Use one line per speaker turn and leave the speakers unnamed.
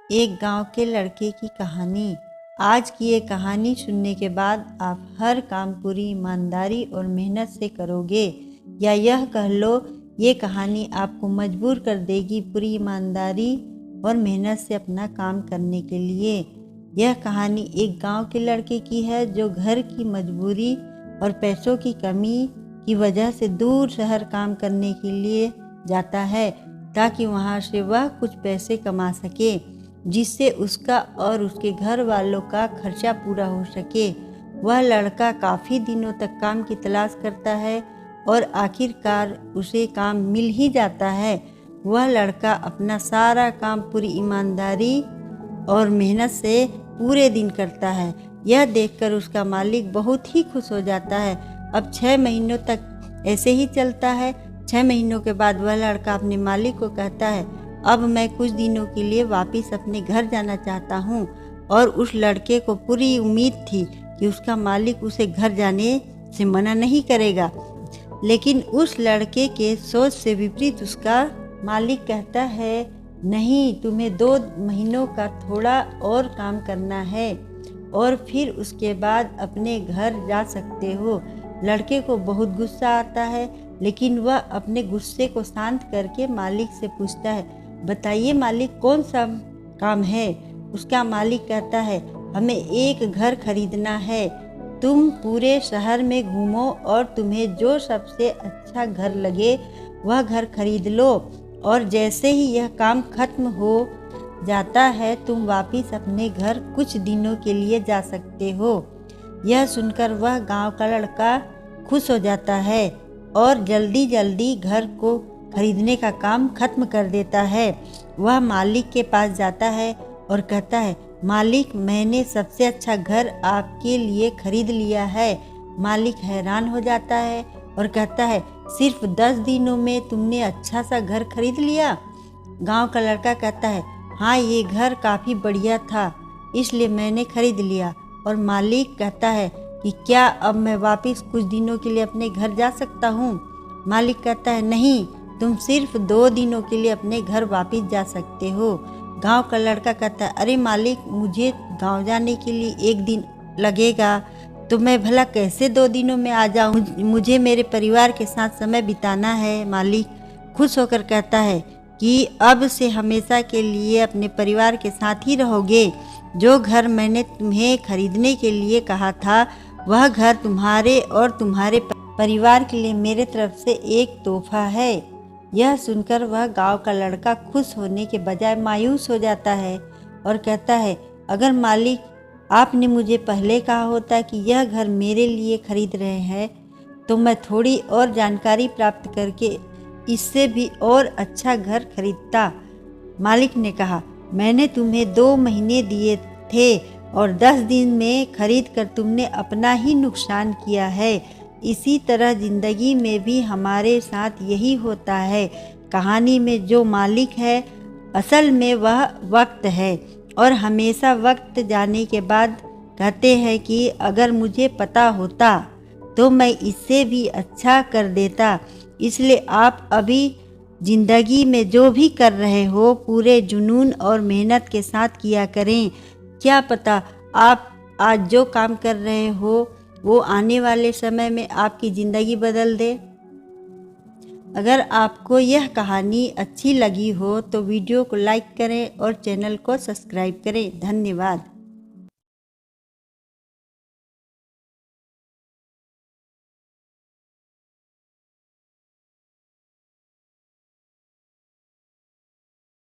एक गांव के लड़के की कहानी। आज की ये कहानी सुनने के बाद आप हर काम पूरी ईमानदारी और मेहनत से करोगे, या यह कह लो ये कहानी आपको मजबूर कर देगी पूरी ईमानदारी और मेहनत से अपना काम करने के लिए। यह कहानी एक गांव के लड़के की है जो घर की मजबूरी और पैसों की कमी की वजह से दूर शहर काम करने के लिए जाता है, ताकि वहां से वह कुछ पैसे कमा सके, जिससे उसका और उसके घर वालों का खर्चा पूरा हो सके। वह लड़का काफ़ी दिनों तक काम की तलाश करता है और आखिरकार उसे काम मिल ही जाता है। वह लड़का अपना सारा काम पूरी ईमानदारी और मेहनत से पूरे दिन करता है। यह देखकर उसका मालिक बहुत ही खुश हो जाता है। अब 6 महीनों तक ऐसे ही चलता है। 6 महीनों के बाद वह लड़का अपने मालिक को कहता है, अब मैं कुछ दिनों के लिए वापस अपने घर जाना चाहता हूँ। और उस लड़के को पूरी उम्मीद थी कि उसका मालिक उसे घर जाने से मना नहीं करेगा, लेकिन उस लड़के के सोच से विपरीत उसका मालिक कहता है, नहीं, तुम्हें 2 महीनों का थोड़ा और काम करना है और फिर उसके बाद अपने घर जा सकते हो। लड़के को बहुत गुस्सा आता है, लेकिन वह अपने गुस्से को शांत करके मालिक से पूछता है, बताइए मालिक, कौन सा काम है? उसका मालिक कहता है, हमें एक घर खरीदना है। तुम पूरे शहर में घूमो और तुम्हें जो सबसे अच्छा घर लगे वह घर खरीद लो, और जैसे ही यह काम खत्म हो जाता है तुम वापस अपने घर कुछ दिनों के लिए जा सकते हो। यह सुनकर वह गांव का लड़का खुश हो जाता है और जल्दी जल्दी घर को खरीदने का काम खत्म कर देता है। वह मालिक के पास जाता है और कहता है, मालिक, मैंने सबसे अच्छा घर आपके लिए खरीद लिया है। मालिक हैरान हो जाता है और कहता है, सिर्फ 10 दिनों में तुमने अच्छा सा घर खरीद लिया? गांव का लड़का कहता है, हाँ, ये घर काफ़ी बढ़िया था, इसलिए मैंने खरीद लिया। और मालिक कहता है कि क्या अब मैं वापस कुछ दिनों के लिए अपने घर जा सकता हूँ? मालिक कहता है, नहीं, तुम सिर्फ 2 दिनों के लिए अपने घर वापस जा सकते हो। गांव का लड़का कहता है, अरे मालिक, मुझे गांव जाने के लिए 1 दिन लगेगा, तो मैं भला कैसे 2 दिनों में आ जाऊं? मुझे मेरे परिवार के साथ समय बिताना है। मालिक खुश होकर कहता है कि अब से हमेशा के लिए अपने परिवार के साथ ही रहोगे। जो घर मैंने तुम्हें खरीदने के लिए कहा था, वह घर तुम्हारे और तुम्हारे परिवार के लिए मेरे तरफ से एक तोहफा है। यह सुनकर वह गांव का लड़का खुश होने के बजाय मायूस हो जाता है और कहता है, अगर मालिक, आपने मुझे पहले कहा होता कि यह घर मेरे लिए खरीद रहे हैं, तो मैं थोड़ी और जानकारी प्राप्त करके इससे भी और अच्छा घर खरीदता। मालिक ने कहा, मैंने तुम्हें 2 महीने दिए थे और 10 दिन में खरीद कर तुमने अपना ही नुकसान किया है। इसी तरह जिंदगी में भी हमारे साथ यही होता है। कहानी में जो मालिक है, असल में वह वक्त है, और हमेशा वक्त जाने के बाद कहते हैं कि अगर मुझे पता होता तो मैं इससे भी अच्छा कर देता। इसलिए आप अभी जिंदगी में जो भी कर रहे हो पूरे जुनून और मेहनत के साथ किया करें। क्या पता आप आज जो काम कर रहे हो वो आने वाले समय में आपकी ज़िंदगी बदल दे। अगर आपको यह कहानी अच्छी लगी हो तो वीडियो को लाइक करें और चैनल को सब्सक्राइब करें। धन्यवाद।